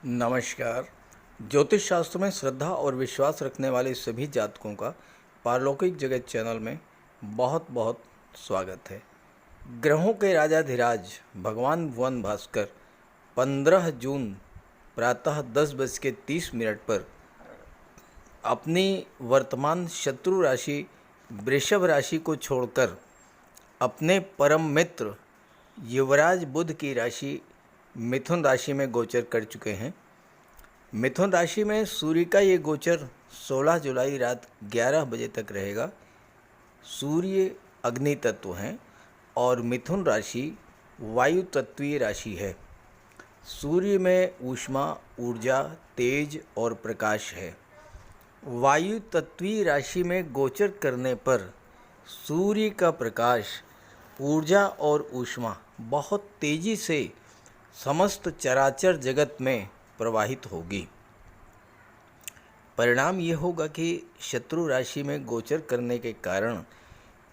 नमस्कार। ज्योतिष शास्त्र में श्रद्धा और विश्वास रखने वाले सभी जातकों का पारलौकिक जगत चैनल में बहुत बहुत स्वागत है। ग्रहों के राजाधिराज भगवान भुवन भास्कर 15 जून प्रातः 10:30 पर अपनी वर्तमान शत्रु राशि वृषभ राशि को छोड़कर अपने परम मित्र युवराज बुध की राशि मिथुन राशि में गोचर कर चुके हैं। मिथुन राशि में सूर्य का ये गोचर 16 जुलाई रात 11 बजे तक रहेगा। सूर्य अग्नि तत्व हैं और मिथुन राशि वायु तत्वीय राशि है। सूर्य में ऊष्मा, ऊर्जा, तेज और प्रकाश है। वायु तत्वीय राशि में गोचर करने पर सूर्य का प्रकाश, ऊर्जा और ऊष्मा बहुत तेजी से समस्त चराचर जगत में प्रवाहित होगी। परिणाम ये होगा कि शत्रु राशि में गोचर करने के कारण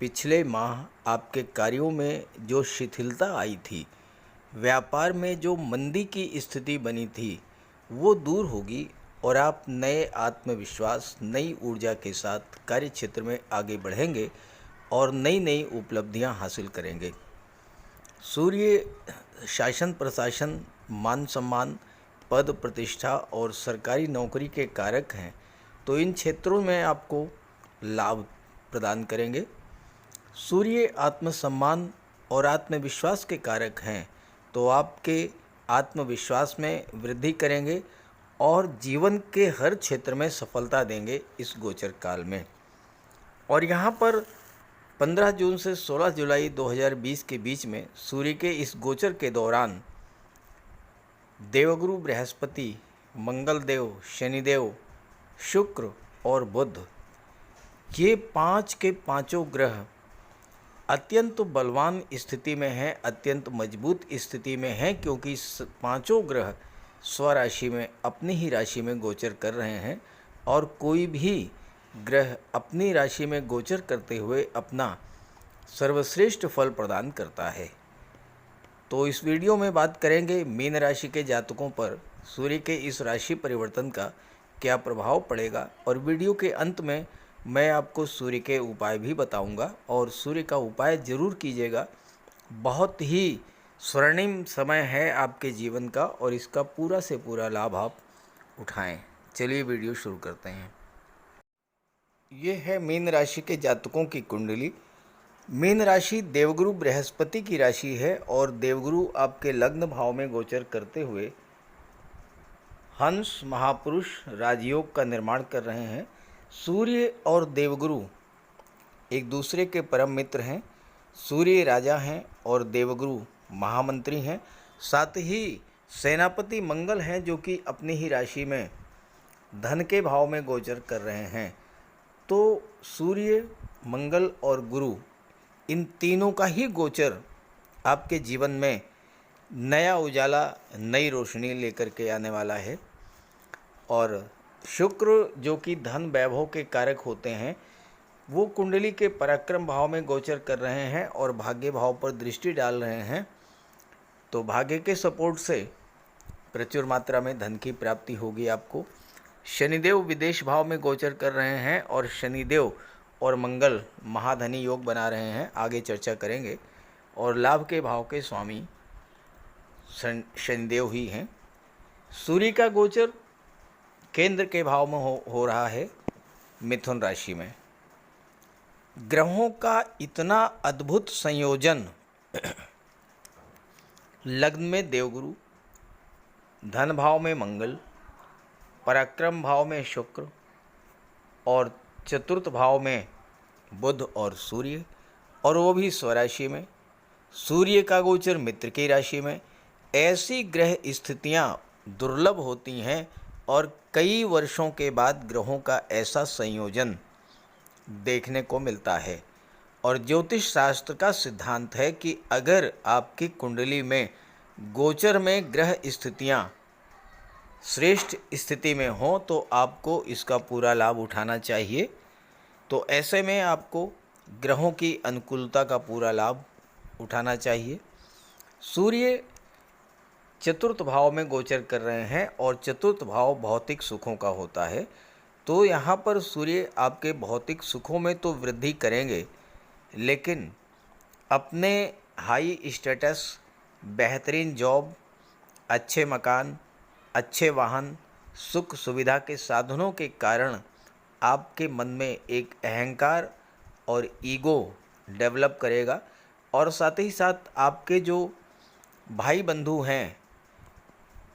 पिछले माह आपके कार्यों में जो शिथिलता आई थी, व्यापार में जो मंदी की स्थिति बनी थी, वो दूर होगी और आप नए आत्मविश्वास, नई ऊर्जा के साथ कार्य क्षेत्र में आगे बढ़ेंगे और नई नई उपलब्धियां हासिल करेंगे। सूर्य शासन प्रशासन, मान सम्मान, पद प्रतिष्ठा और सरकारी नौकरी के कारक हैं, तो इन क्षेत्रों में आपको लाभ प्रदान करेंगे। सूर्य आत्मसम्मान और आत्मविश्वास के कारक हैं, तो आपके आत्मविश्वास में वृद्धि करेंगे और जीवन के हर क्षेत्र में सफलता देंगे इस गोचर काल में। और यहाँ पर 15 जून से 16 जुलाई 2020 के बीच में सूर्य के इस गोचर के दौरान देवगुरु बृहस्पति, मंगलदेव, शनिदेव, शुक्र और बुध, ये 5 के पांचों ग्रह अत्यंत बलवान स्थिति में हैं, अत्यंत मजबूत स्थिति में हैं, क्योंकि पांचों ग्रह स्वराशि में, अपनी ही राशि में गोचर कर रहे हैं और कोई भी ग्रह अपनी राशि में गोचर करते हुए अपना सर्वश्रेष्ठ फल प्रदान करता है। तो इस वीडियो में बात करेंगे मीन राशि के जातकों पर सूर्य के इस राशि परिवर्तन का क्या प्रभाव पड़ेगा, और वीडियो के अंत में मैं आपको सूर्य के उपाय भी बताऊंगा और सूर्य का उपाय ज़रूर कीजिएगा। बहुत ही स्वर्णिम समय है आपके जीवन का और इसका पूरा से पूरा लाभ आप उठाएं। चलिए वीडियो शुरू करते हैं। ये है मीन राशि के जातकों की कुंडली। मीन राशि देवगुरु बृहस्पति की राशि है और देवगुरु आपके लग्न भाव में गोचर करते हुए हंस महापुरुष राजयोग का निर्माण कर रहे हैं। सूर्य और देवगुरु एक दूसरे के परम मित्र हैं। सूर्य राजा हैं और देवगुरु महामंत्री हैं। साथ ही सेनापति मंगल हैं, जो कि अपनी ही राशि में धन के भाव में गोचर कर रहे हैं। तो सूर्य, मंगल और गुरु, इन तीनों का ही गोचर आपके जीवन में नया उजाला, नई रोशनी लेकर के आने वाला है। और शुक्र, जो कि धन वैभव के कारक होते हैं, वो कुंडली के पराक्रम भाव में गोचर कर रहे हैं और भाग्य भाव पर दृष्टि डाल रहे हैं। तो भाग्य के सपोर्ट से प्रचुर मात्रा में धन की प्राप्ति होगी आपको। शनिदेव विदेश भाव में गोचर कर रहे हैं और शनिदेव और मंगल महाधनी योग बना रहे हैं, आगे चर्चा करेंगे। और लाभ के भाव के स्वामी शनिदेव ही हैं। सूर्य का गोचर केंद्र के भाव में हो रहा है मिथुन राशि में। ग्रहों का इतना अद्भुत संयोजन, लग्न में देवगुरु, धन भाव में मंगल, पराक्रम भाव में शुक्र और चतुर्थ भाव में बुध और सूर्य, और वो भी स्वराशि में। सूर्य का गोचर मित्र की राशि में। ऐसी ग्रह स्थितियां दुर्लभ होती हैं और कई वर्षों के बाद ग्रहों का ऐसा संयोजन देखने को मिलता है। और ज्योतिष शास्त्र का सिद्धांत है कि अगर आपकी कुंडली में गोचर में ग्रह स्थितियां श्रेष्ठ स्थिति में हो तो आपको इसका पूरा लाभ उठाना चाहिए। तो ऐसे में आपको ग्रहों की अनुकूलता का पूरा लाभ उठाना चाहिए। सूर्य चतुर्थ भाव में गोचर कर रहे हैं और चतुर्थ भाव भौतिक सुखों का होता है। तो यहाँ पर सूर्य आपके भौतिक सुखों में तो वृद्धि करेंगे, लेकिन अपने हाई स्टेटस, बेहतरीन जॉब, अच्छे मकान, अच्छे वाहन, सुख सुविधा के साधनों के कारण आपके मन में एक अहंकार और ईगो डेवलप करेगा। और साथ ही साथ आपके जो भाई बंधु हैं,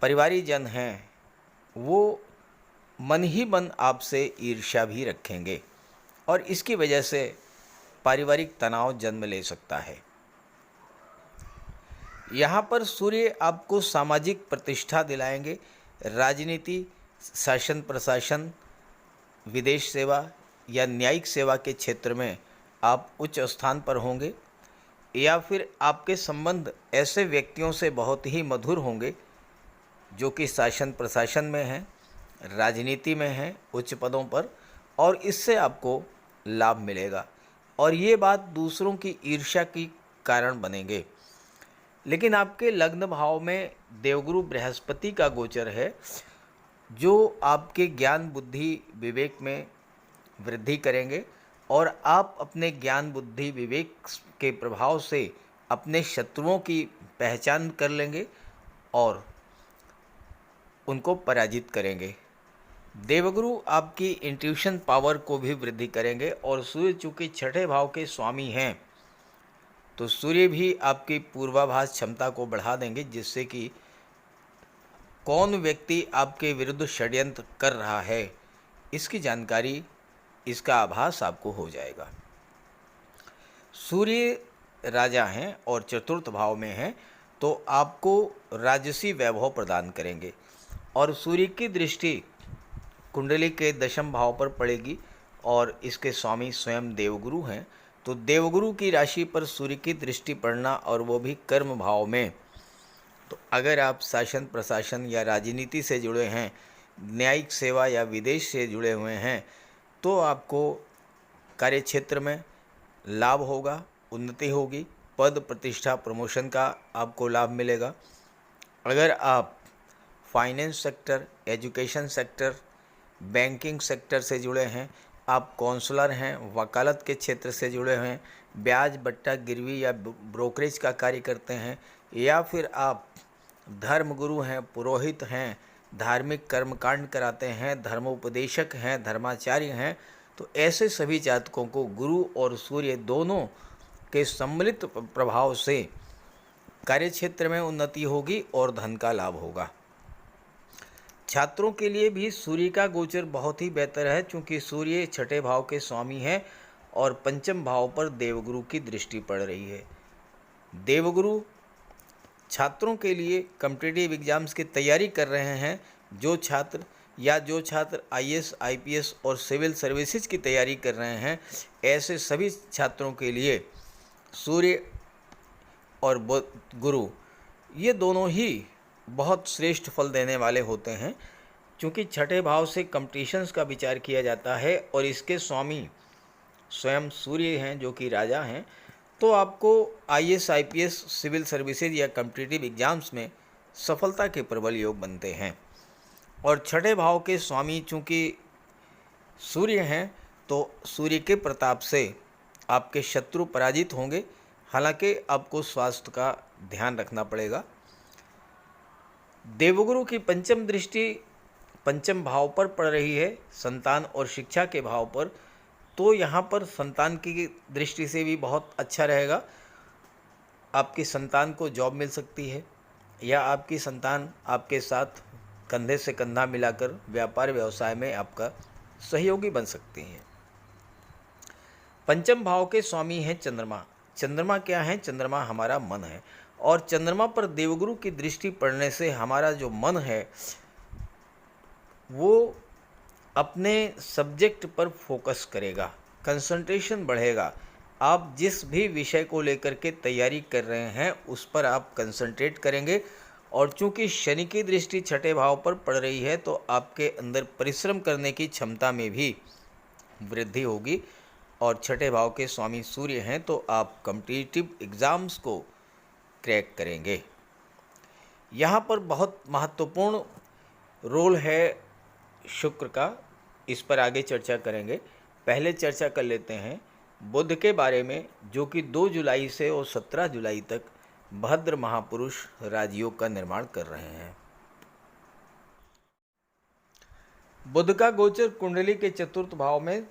परिवारीजन हैं, वो मन ही मन आपसे ईर्ष्या भी रखेंगे और इसकी वजह से पारिवारिक तनाव जन्म ले सकता है। यहाँ पर सूर्य आपको सामाजिक प्रतिष्ठा दिलाएंगे। राजनीति, शासन प्रशासन, विदेश सेवा या न्यायिक सेवा के क्षेत्र में आप उच्च स्थान पर होंगे, या फिर आपके संबंध ऐसे व्यक्तियों से बहुत ही मधुर होंगे जो कि शासन प्रशासन में हैं, राजनीति में हैं, उच्च पदों पर, और इससे आपको लाभ मिलेगा और ये बात दूसरों की ईर्ष्या की कारण बनेंगे। लेकिन आपके लग्न भाव में देवगुरु बृहस्पति का गोचर है, जो आपके ज्ञान बुद्धि विवेक में वृद्धि करेंगे और आप अपने ज्ञान बुद्धि विवेक के प्रभाव से अपने शत्रुओं की पहचान कर लेंगे और उनको पराजित करेंगे। देवगुरु आपकी इंट्यूशन पावर को भी वृद्धि करेंगे और सूर्य चूँकि छठे भाव के स्वामी हैं, तो सूर्य भी आपकी पूर्वाभास क्षमता को बढ़ा देंगे, जिससे कि कौन व्यक्ति आपके विरुद्ध षड्यंत्र कर रहा है इसकी जानकारी, इसका आभास आपको हो जाएगा। सूर्य राजा हैं और चतुर्थ भाव में हैं, तो आपको राजसी वैभव प्रदान करेंगे और सूर्य की दृष्टि कुंडली के दशम भाव पर पड़ेगी और इसके स्वामी स्वयं देवगुरु हैं। तो देवगुरु की राशि पर सूर्य की दृष्टि पड़ना और वो भी कर्म भाव में, तो अगर आप शासन प्रशासन या राजनीति से जुड़े हैं, न्यायिक सेवा या विदेश से जुड़े हुए हैं, तो आपको कार्यक्षेत्र में लाभ होगा, उन्नति होगी, पद प्रतिष्ठा प्रमोशन का आपको लाभ मिलेगा। अगर आप finance sector, education sector, banking sector से जुड़े हैं, आप काउंसलर हैं, वकालत के क्षेत्र से जुड़े हैं, ब्याज बट्टा गिरवी या ब्रोकरेज का कार्य करते हैं, या फिर आप धर्मगुरु हैं, पुरोहित हैं, धार्मिक कर्मकांड कराते हैं, धर्मोपदेशक हैं, धर्माचार्य हैं, तो ऐसे सभी जातकों को गुरु और सूर्य दोनों के सम्मिलित प्रभाव से कार्यक्षेत्र में उन्नति होगी और धन का लाभ होगा। छात्रों के लिए भी सूर्य का गोचर बहुत ही बेहतर है, क्योंकि सूर्य छठे भाव के स्वामी हैं और पंचम भाव पर देवगुरु की दृष्टि पड़ रही है। देवगुरु छात्रों के लिए कॉम्पिटिटिव एग्जाम्स की तैयारी कर रहे हैं, जो छात्र आईएएस, आईपीएस और सिविल सर्विसेज की तैयारी कर रहे हैं, ऐसे सभी छात्रों के लिए सूर्य और गुरु ये दोनों ही बहुत श्रेष्ठ फल देने वाले होते हैं, क्योंकि छठे भाव से कंपटीशंस का विचार किया जाता है और इसके स्वामी स्वयं सूर्य हैं जो कि राजा हैं। तो आपको आईएएस, आईपीएस, सिविल सर्विसेज या कॉम्पिटिटिव एग्जाम्स में सफलता के प्रबल योग बनते हैं। और छठे भाव के स्वामी चूँकि सूर्य हैं, तो सूर्य के प्रताप से आपके शत्रु पराजित होंगे। हालांकि आपको स्वास्थ्य का ध्यान रखना पड़ेगा। देवगुरु की पंचम दृष्टि पंचम भाव पर पड़ रही है, संतान और शिक्षा के भाव पर, तो यहाँ पर संतान की दृष्टि से भी बहुत अच्छा रहेगा। आपकी संतान को जॉब मिल सकती है या आपकी संतान आपके साथ कंधे से कंधा मिलाकर व्यापार व्यवसाय में आपका सहयोगी बन सकती है। पंचम भाव के स्वामी हैं चंद्रमा। चंद्रमा क्या है? चंद्रमा हमारा मन है और चंद्रमा पर देवगुरु की दृष्टि पड़ने से हमारा जो मन है वो अपने सब्जेक्ट पर फोकस करेगा, कंसंट्रेशन बढ़ेगा। आप जिस भी विषय को लेकर के तैयारी कर रहे हैं उस पर आप कंसंट्रेट करेंगे। और चूंकि शनि की दृष्टि छठे भाव पर पड़ रही है तो आपके अंदर परिश्रम करने की क्षमता में भी वृद्धि होगी। और छठे भाव के स्वामी सूर्य हैं तो आप कॉम्पिटिटिव एग्ज़ाम्स को क्रैक करेंगे। यहाँ पर बहुत महत्वपूर्ण रोल है शुक्र का, इस पर आगे चर्चा करेंगे। पहले चर्चा कर लेते हैं बुध के बारे में, जो कि 2 जुलाई से और 17 जुलाई तक भद्र महापुरुष राजयोग का निर्माण कर रहे हैं। बुध का गोचर कुंडली के चतुर्थ भाव में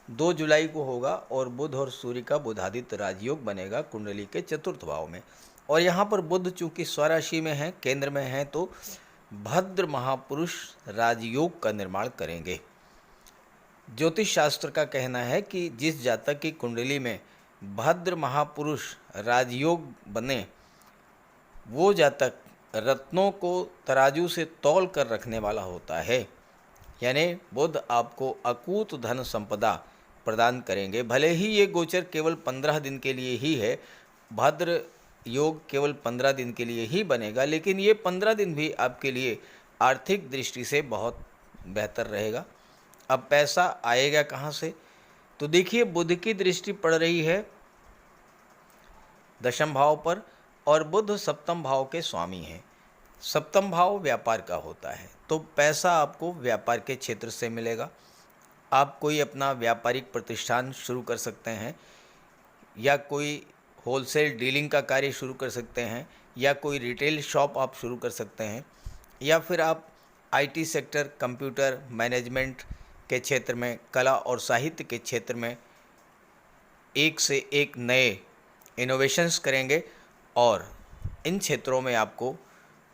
2 जुलाई को होगा और बुध और सूर्य का बुधादित्य राजयोग बनेगा कुंडली के चतुर्थ भाव में। और यहाँ पर बुध चूंकि स्वराशि में है, केंद्र में है, तो भद्र महापुरुष राजयोग का निर्माण करेंगे। ज्योतिष शास्त्र का कहना है कि जिस जातक की कुंडली में भद्र महापुरुष राजयोग बने, वो जातक रत्नों को तराजू से तौल कर रखने वाला होता है। यानी बुध आपको अकूत धन संपदा प्रदान करेंगे। भले ही ये गोचर केवल 15 दिन के लिए ही है, भद्र योग केवल 15 दिन के लिए ही बनेगा, लेकिन ये 15 दिन भी आपके लिए आर्थिक दृष्टि से बहुत बेहतर रहेगा। अब पैसा आएगा कहाँ से? तो देखिए, बुध की दृष्टि पड़ रही है दशम भाव पर और बुध सप्तम भाव के स्वामी हैं। सप्तम भाव व्यापार का होता है, तो पैसा आपको व्यापार के क्षेत्र से मिलेगा। आप कोई अपना व्यापारिक प्रतिष्ठान शुरू कर सकते हैं, या कोई होलसेल डीलिंग का कार्य शुरू कर सकते हैं, या कोई रिटेल शॉप आप शुरू कर सकते हैं, या फिर आप आईटी सेक्टर, कंप्यूटर मैनेजमेंट के क्षेत्र में, कला और साहित्य के क्षेत्र में एक से एक नए इनोवेशंस करेंगे और इन क्षेत्रों में आपको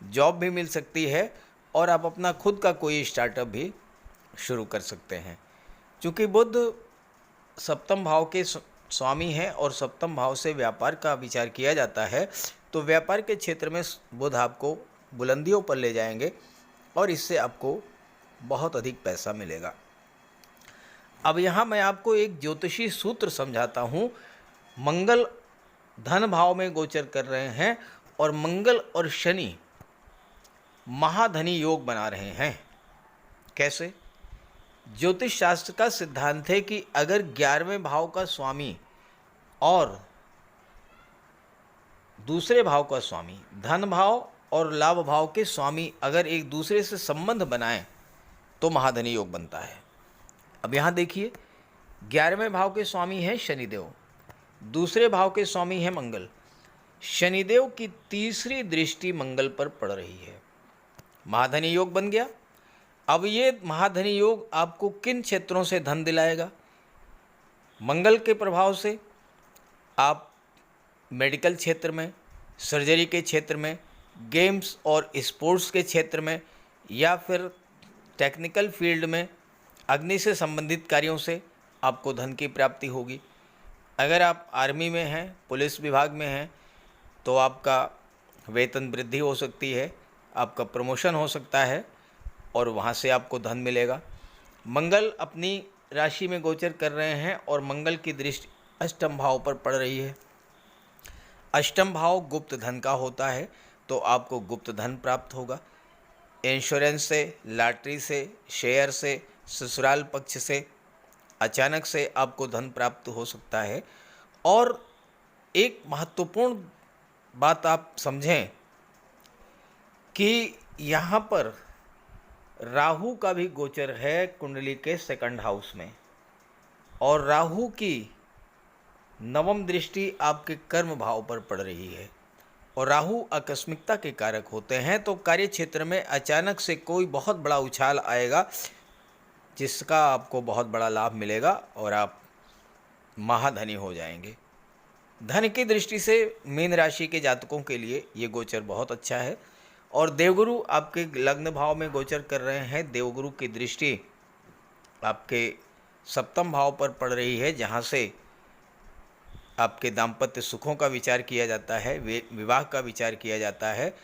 जॉब भी मिल सकती है और आप अपना खुद का कोई स्टार्टअप भी शुरू कर सकते हैं। क्योंकि बुध सप्तम भाव के स्वामी हैं और सप्तम भाव से व्यापार का विचार किया जाता है, तो व्यापार के क्षेत्र में बुध आपको बुलंदियों पर ले जाएंगे और इससे आपको बहुत अधिक पैसा मिलेगा। अब यहाँ मैं आपको एक ज्योतिषी सूत्र समझाता हूँ। मंगल धन भाव में गोचर कर रहे हैं और मंगल और शनि महाधनी योग बना रहे हैं। कैसे? ज्योतिष शास्त्र का सिद्धांत है कि अगर 11वें भाव का स्वामी और दूसरे भाव का स्वामी, धन भाव और लाभ भाव के स्वामी अगर एक दूसरे से संबंध बनाएं तो महाधनी योग बनता है। अब यहाँ देखिए, 11वें भाव के स्वामी हैं शनिदेव, दूसरे भाव के स्वामी हैं मंगल। शनिदेव की तीसरी दृष्टि मंगल पर पड़ रही है, महाधनी योग बन गया। अब ये महाधनी योग आपको किन क्षेत्रों से धन दिलाएगा? मंगल के प्रभाव से आप मेडिकल क्षेत्र में, सर्जरी के क्षेत्र में, गेम्स और स्पोर्ट्स के क्षेत्र में, या फिर टेक्निकल फील्ड में अग्नि से संबंधित कार्यों से आपको धन की प्राप्ति होगी। अगर आप आर्मी में हैं, पुलिस विभाग में हैं, तो आपका वेतन वृद्धि हो सकती है, आपका प्रमोशन हो सकता है और वहाँ से आपको धन मिलेगा। मंगल अपनी राशि में गोचर कर रहे हैं और मंगल की दृष्टि अष्टम भाव पर पड़ रही है। अष्टम भाव गुप्त धन का होता है, तो आपको गुप्त धन प्राप्त होगा। इंश्योरेंस से, लॉटरी से, शेयर से, ससुराल पक्ष से अचानक से आपको धन प्राप्त हो सकता है। और एक महत्वपूर्ण बात आप समझें कि यहाँ पर राहु का भी गोचर है कुंडली के सेकंड हाउस में, और राहु की नवम दृष्टि आपके कर्म भाव पर पड़ रही है। और राहु आकस्मिकता के कारक होते हैं, तो कार्य क्षेत्र में अचानक से कोई बहुत बड़ा उछाल आएगा जिसका आपको बहुत बड़ा लाभ मिलेगा और आप महाधनी हो जाएंगे। धन की दृष्टि से मीन राशि के जातकों के लिए ये गोचर बहुत अच्छा है। और देवगुरु आपके लग्न भाव में गोचर कर रहे हैं। देवगुरु की दृष्टि आपके सप्तम भाव पर पड़ रही है, जहाँ से आपके दाम्पत्य सुखों का विचार किया जाता है, विवाह का विचार किया जाता है,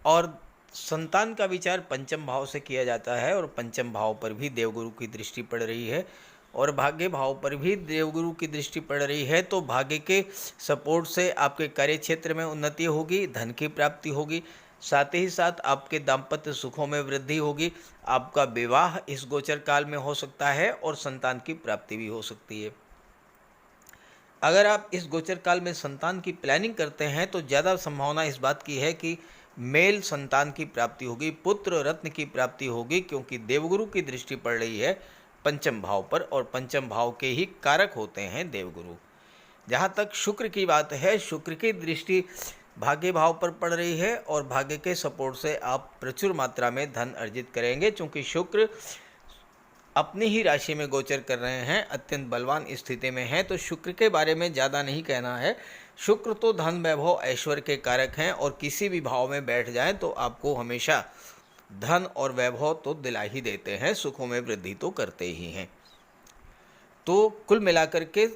और संतान का विचार पंचम भाव से किया जाता है। और पंचम भाव पर भी देवगुरु की दृष्टि पड़ रही है और भाग्य भाव पर भी देवगुरु की दृष्टि पड़ रही है। तो भाग्य के सपोर्ट से आपके कार्य क्षेत्र में उन्नति होगी, धन की प्राप्ति होगी, साथ ही साथ आपके दाम्पत्य सुखों में वृद्धि होगी। आपका विवाह इस गोचर काल में हो सकता है और संतान की प्राप्ति भी हो सकती है। अगर आप इस गोचर काल में संतान की प्लानिंग करते हैं तो ज़्यादा संभावना इस बात की है कि मेल संतान की प्राप्ति होगी, पुत्र रत्न की प्राप्ति होगी, क्योंकि देवगुरु की दृष्टि पड़ रही है पंचम भाव पर, और पंचम भाव के ही कारक होते हैं देवगुरु। जहाँ तक शुक्र की बात है, शुक्र की दृष्टि भाग्य भाव पर पड़ रही है, और भाग्य के सपोर्ट से आप प्रचुर मात्रा में धन अर्जित करेंगे, क्योंकि शुक्र अपनी ही राशि में गोचर कर रहे हैं, अत्यंत बलवान स्थिति में हैं। तो शुक्र के बारे में ज़्यादा नहीं कहना है। शुक्र तो धन वैभव ऐश्वर्य के कारक हैं, और किसी भी भाव में बैठ जाएं तो आपको हमेशा धन और वैभव तो दिला ही देते हैं, सुखों में वृद्धि तो करते ही हैं। तो कुल मिलाकर के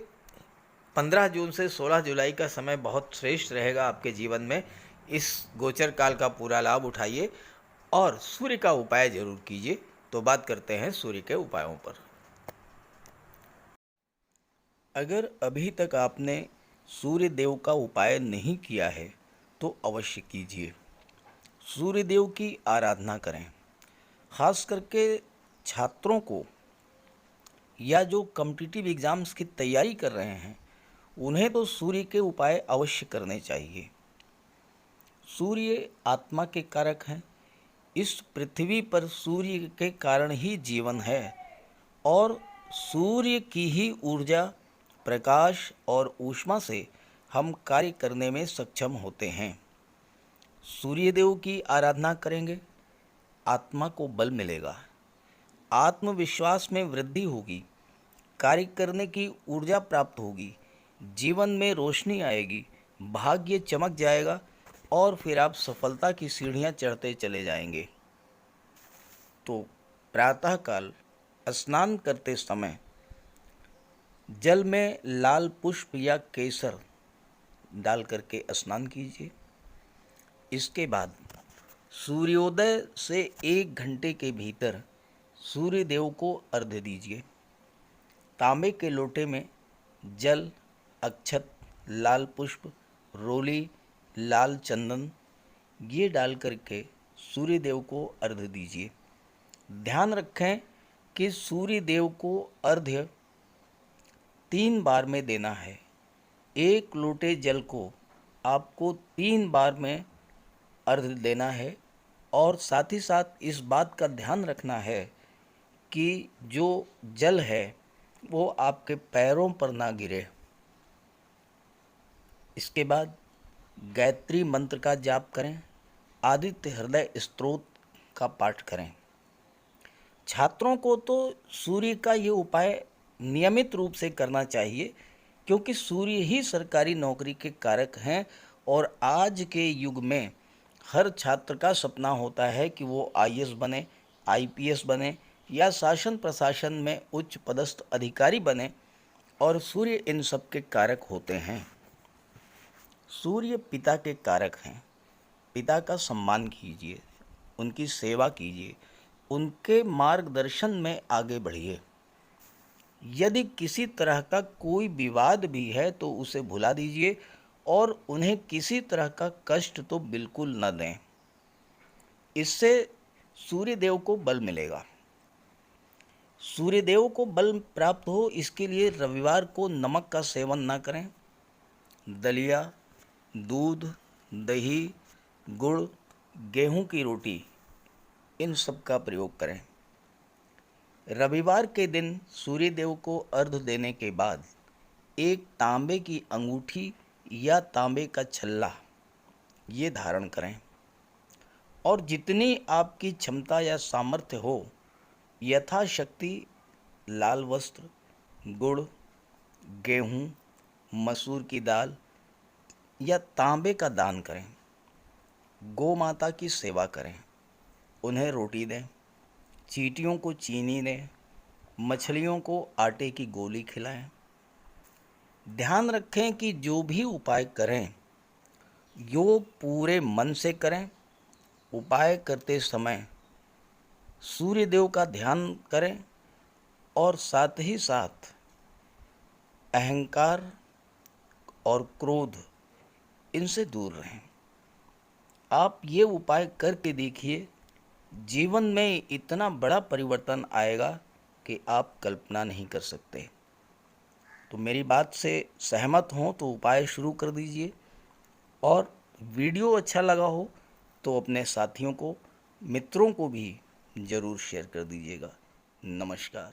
15 जून से 16 जुलाई का समय बहुत श्रेष्ठ रहेगा आपके जीवन में। इस गोचर काल का पूरा लाभ उठाइए और सूर्य का उपाय जरूर कीजिए। तो बात करते हैं सूर्य के उपायों पर। अगर अभी तक आपने सूर्य देव का उपाय नहीं किया है तो अवश्य कीजिए। सूर्य देव की आराधना करें। खास करके छात्रों को या जो कॉम्पिटिटिव एग्ज़ाम्स की तैयारी कर रहे हैं उन्हें तो सूर्य के उपाय अवश्य करने चाहिए। सूर्य आत्मा के कारक हैं। इस पृथ्वी पर सूर्य के कारण ही जीवन है, और सूर्य की ही ऊर्जा, प्रकाश और ऊष्मा से हम कार्य करने में सक्षम होते हैं। सूर्यदेव की आराधना करेंगे, आत्मा को बल मिलेगा, आत्मविश्वास में वृद्धि होगी, कार्य करने की ऊर्जा प्राप्त होगी, जीवन में रोशनी आएगी, भाग्य चमक जाएगा, और फिर आप सफलता की सीढ़ियां चढ़ते चले जाएंगे। तो प्रातःकाल स्नान करते समय जल में लाल पुष्प या केसर डाल करके स्नान कीजिए। इसके बाद सूर्योदय से 1 घंटे के भीतर सूर्य देव को अर्घ्य दीजिए। तांबे के लोटे में जल, अक्षत, लाल पुष्प, रोली, लाल चंदन ये डाल करके सूर्य देव को अर्घ्य दीजिए। ध्यान रखें कि सूर्य देव को अर्घ्य 3 बार में देना है। 1 लोटे जल को आपको 3 बार में अर्घ्य देना है, और साथ ही साथ इस बात का ध्यान रखना है कि जो जल है वो आपके पैरों पर ना गिरे। इसके बाद गायत्री मंत्र का जाप करें, आदित्य हृदय स्तोत्र का पाठ करें। छात्रों को तो सूर्य का ये उपाय नियमित रूप से करना चाहिए, क्योंकि सूर्य ही सरकारी नौकरी के कारक हैं, और आज के युग में हर छात्र का सपना होता है कि वो आईएएस बने, आईपीएस बने, या शासन प्रशासन में उच्च पदस्थ अधिकारी बने, और सूर्य इन सब के कारक होते हैं। सूर्य पिता के कारक हैं। पिता का सम्मान कीजिए, उनकी सेवा कीजिए, उनके मार्गदर्शन में आगे बढ़िए। यदि किसी तरह का कोई विवाद भी है तो उसे भुला दीजिए, और उन्हें किसी तरह का कष्ट तो बिल्कुल न दें। इससे सूर्यदेव को बल मिलेगा। सूर्यदेव को बल प्राप्त हो इसके लिए रविवार को नमक का सेवन न करें। दलिया, दूध, दही, गुड़, गेहूं की रोटी इन सब का प्रयोग करें। रविवार के दिन सूर्यदेव को अर्घ्य देने के बाद एक तांबे की अंगूठी या तांबे का छल्ला ये धारण करें, और जितनी आपकी क्षमता या सामर्थ्य हो यथाशक्ति लाल वस्त्र, गुड़, गेहूं, मसूर की दाल या तांबे का दान करें। गौ माता की सेवा करें, उन्हें रोटी दें, चींटियों को चीनी दें, मछलियों को आटे की गोली खिलाएं। ध्यान रखें कि जो भी उपाय करें यो पूरे मन से करें। उपाय करते समय सूर्यदेव का ध्यान करें, और साथ ही साथ अहंकार और क्रोध इनसे दूर रहें। आप ये उपाय करके देखिए, जीवन में इतना बड़ा परिवर्तन आएगा कि आप कल्पना नहीं कर सकते। तो मेरी बात से सहमत हों तो उपाय शुरू कर दीजिए, और वीडियो अच्छा लगा हो तो अपने साथियों को, मित्रों को भी ज़रूर शेयर कर दीजिएगा। नमस्कार।